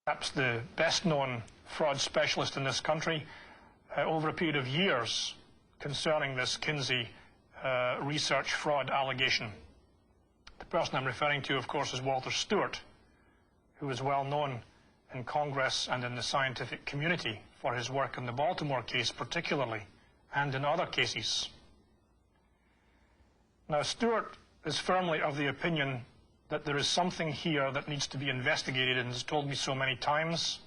Perhaps the best-known fraud specialist in this country over a period of years concerning this Kinsey research fraud allegation. The person I'm referring to, of course, is Walter Stewart, who is well known in Congress and in the scientific community for his work in the Baltimore case particularly, and in other cases. Now, Stewart is firmly of the opinion that there is something here that needs to be investigated, and has told me so many times.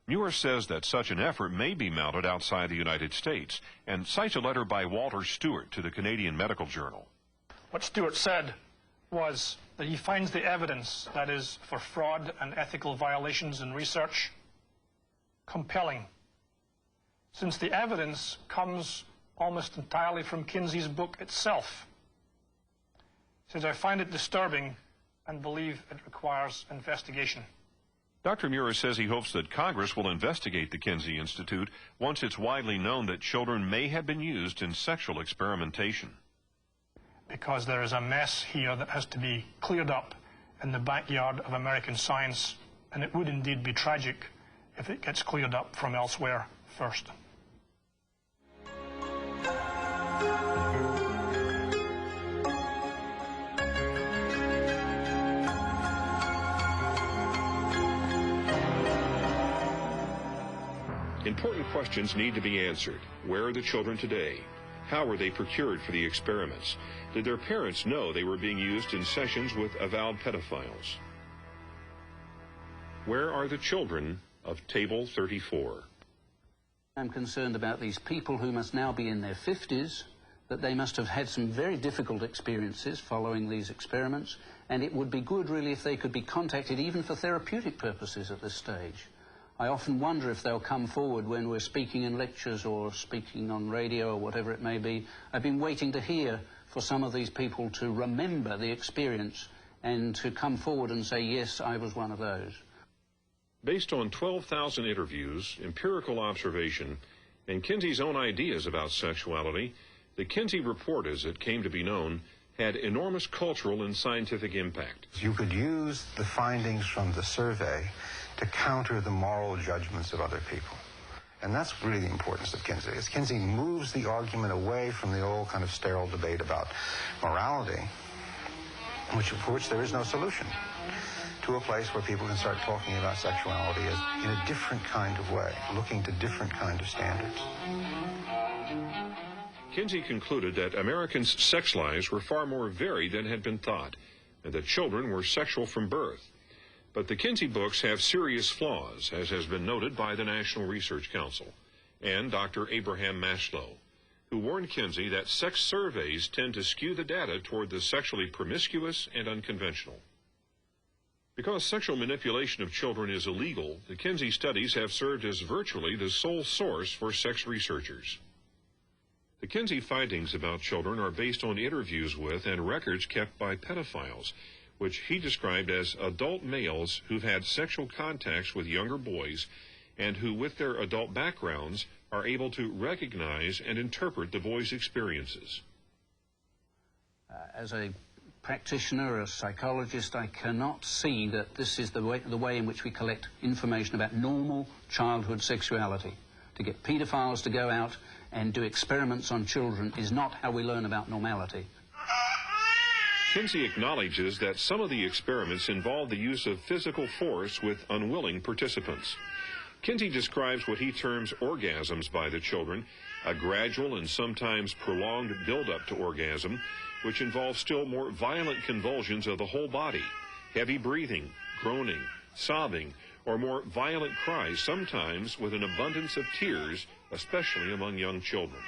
Muir says that such an effort may be mounted outside the United States, and cites a letter by Walter Stewart to the Canadian Medical Journal. What Stewart said was that he finds the evidence, that is, for fraud and ethical violations in research, compelling, since the evidence comes almost entirely from Kinsey's book itself. He says, I find it disturbing and believe it requires investigation. Dr. Muir says he hopes that Congress will investigate the Kinsey Institute once it's widely known that children may have been used in sexual experimentation. Because there is a mess here that has to be cleared up in the backyard of American science, and it would indeed be tragic if it gets cleared up from elsewhere first. Important questions need to be answered. Where are the children today? How were they procured for the experiments? Did their parents know they were being used in sessions with avowed pedophiles? Where are the children of Table 34? I'm concerned about these people who must now be in their 50s, that they must have had some very difficult experiences following these experiments, and it would be good really if they could be contacted even for therapeutic purposes at this stage. I often wonder if they'll come forward when we're speaking in lectures or speaking on radio or whatever it may be. I've been waiting to hear for some of these people to remember the experience and to come forward and say, yes, I was one of those. Based on 12,000 interviews, empirical observation, and Kinsey's own ideas about sexuality, the Kinsey Report, as it came to be known, had enormous cultural and scientific impact. You could use the findings from the survey to counter the moral judgments of other people. And that's really the importance of Kinsey. As Kinsey moves the argument away from the old kind of sterile debate about morality, for which there is no solution, to a place where people can start talking about sexuality as in a different kind of way, looking to different kind of standards. Kinsey concluded that Americans' sex lives were far more varied than had been thought, and that children were sexual from birth. But the Kinsey books have serious flaws, as has been noted by the National Research Council and Dr. Abraham Maslow, who warned Kinsey that sex surveys tend to skew the data toward the sexually promiscuous and unconventional. Because sexual manipulation of children is illegal, the Kinsey studies have served as virtually the sole source for sex researchers. The Kinsey findings about children are based on interviews with and records kept by pedophiles, which he described as adult males who've had sexual contacts with younger boys and who, with their adult backgrounds, are able to recognize and interpret the boys' experiences. As a practitioner, a psychologist, I cannot see that this is the way in which we collect information about normal childhood sexuality. To get pedophiles to go out and do experiments on children is not how we learn about normality. Kinsey acknowledges that some of the experiments involve the use of physical force with unwilling participants. Kinsey describes what he terms orgasms by the children, a gradual and sometimes prolonged build-up to orgasm, which involves still more violent convulsions of the whole body, heavy breathing, groaning, sobbing, or more violent cries, sometimes with an abundance of tears, especially among young children.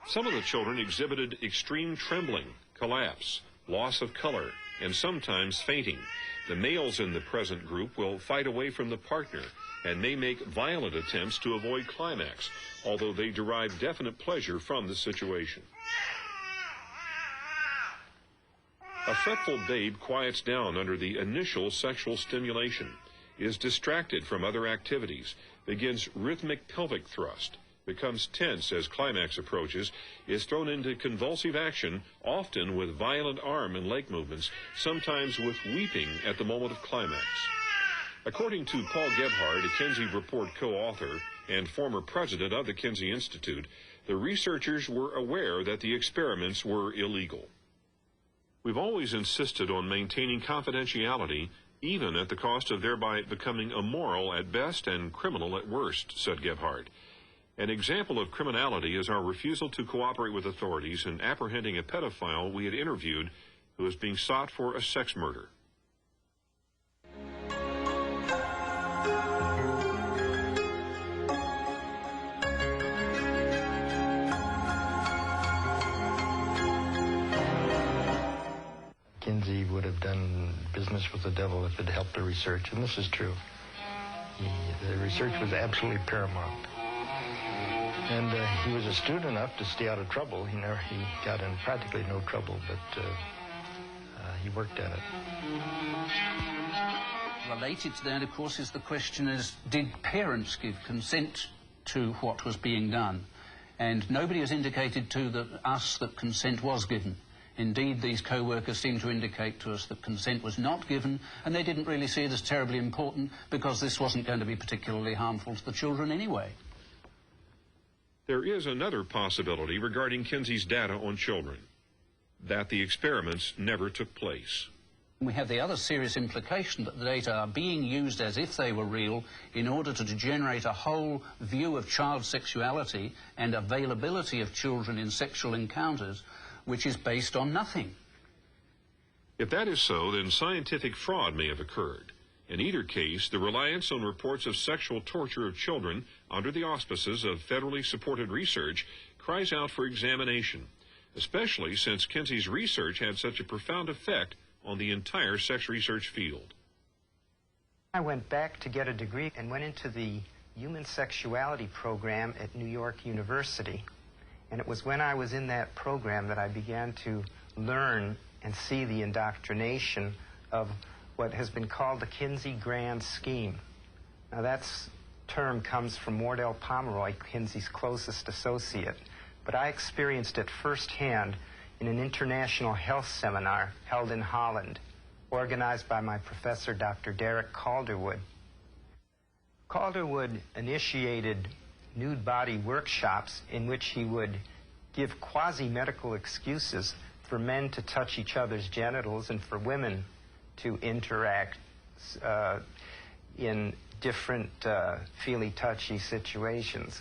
Some of the children exhibited extreme trembling, collapse, loss of color, and sometimes fainting. The males in the present group will fight away from the partner and may make violent attempts to avoid climax, although they derive definite pleasure from the situation. A fretful babe quiets down under the initial sexual stimulation, is distracted from other activities, begins rhythmic pelvic thrust, becomes tense as climax approaches, is thrown into convulsive action, often with violent arm and leg movements, sometimes with weeping at the moment of climax. According to Paul Gebhard, a Kinsey Report co-author and former president of the Kinsey Institute, the researchers were aware that the experiments were illegal. We've always insisted on maintaining confidentiality, even at the cost of thereby becoming immoral at best and criminal at worst, said Gebhard. An example of criminality is our refusal to cooperate with authorities in apprehending a pedophile we had interviewed who was being sought for a sex murder. Kinsey would have done business with the devil if it helped the research, and this is true. The research was absolutely paramount. And he was astute enough to stay out of trouble. He got in practically no trouble, but he worked at it. Related to that, of course, is the question is, did parents give consent to what was being done? And nobody has indicated to us that consent was given. Indeed, these co-workers seem to indicate to us that consent was not given, and they didn't really see it as terribly important because this wasn't going to be particularly harmful to the children anyway. There is another possibility regarding Kinsey's data on children, that the experiments never took place. We have the other serious implication that the data are being used as if they were real in order to generate a whole view of child sexuality and availability of children in sexual encounters, which is based on nothing. If that is so, then scientific fraud may have occurred. In either case, the reliance on reports of sexual torture of children under the auspices of federally supported research cries out for examination, especially since Kinsey's research had such a profound effect on the entire sex research field. I went back to get a degree and went into the human sexuality program at New York University. And it was when I was in that program that I began to learn and see the indoctrination of what has been called the Kinsey Grand Scheme. Now that term comes from Wardell Pomeroy, Kinsey's closest associate, but I experienced it firsthand in an international health seminar held in Holland, organized by my professor, Dr. Derek Calderwood. Calderwood initiated nude body workshops in which he would give quasi-medical excuses for men to touch each other's genitals and for women to interact in different feely-touchy situations.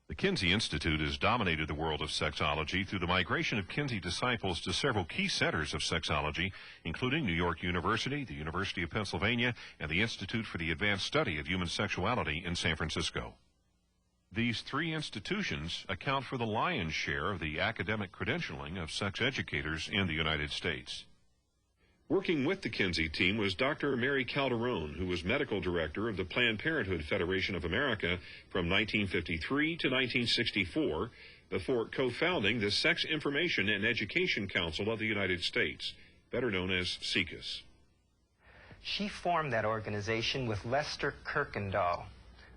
The Kinsey Institute has dominated the world of sexology through the migration of Kinsey disciples to several key centers of sexology, including New York University, the University of Pennsylvania, and the Institute for the Advanced Study of Human Sexuality in San Francisco. These three institutions account for the lion's share of the academic credentialing of sex educators in the United States. Working with the Kinsey team was Dr. Mary Calderon, who was medical director of the Planned Parenthood Federation of America from 1953 to 1964, before co-founding the Sex Information and Education Council of the United States, better known as SIECUS. She formed that organization with Lester Kirkendall,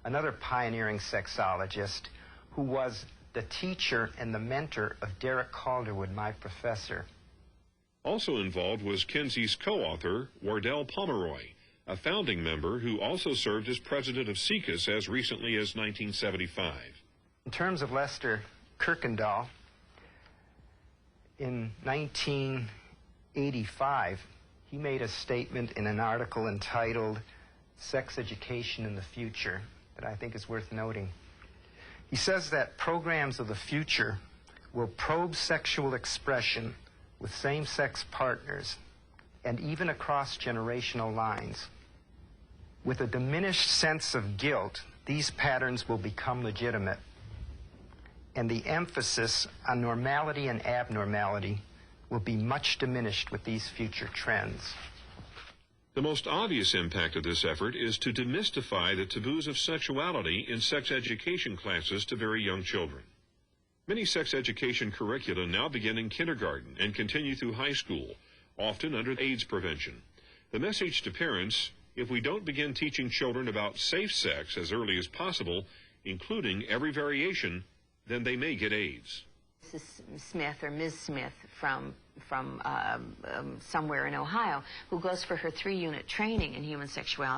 another pioneering sexologist who was the teacher and the mentor of Derek Calderwood, my professor. Also involved was Kinsey's co-author, Wardell Pomeroy, a founding member who also served as president of SIECUS as recently as 1975. In terms of Lester Kirkendall, in 1985, he made a statement in an article entitled Sex Education in the Future that I think is worth noting. He says that programs of the future will probe sexual expression with same-sex partners and even across generational lines. With a diminished sense of guilt, these patterns will become legitimate, and the emphasis on normality and abnormality will be much diminished with these future trends. The most obvious impact of this effort is to demystify the taboos of sexuality in sex education classes to very young children. Many sex education curricula now begin in kindergarten and continue through high school, often under AIDS prevention. The message to parents, if we don't begin teaching children about safe sex as early as possible, including every variation, then they may get AIDS. Mrs. Smith or Ms. Smith from somewhere in Ohio, who goes for her 3-unit training in human sexuality.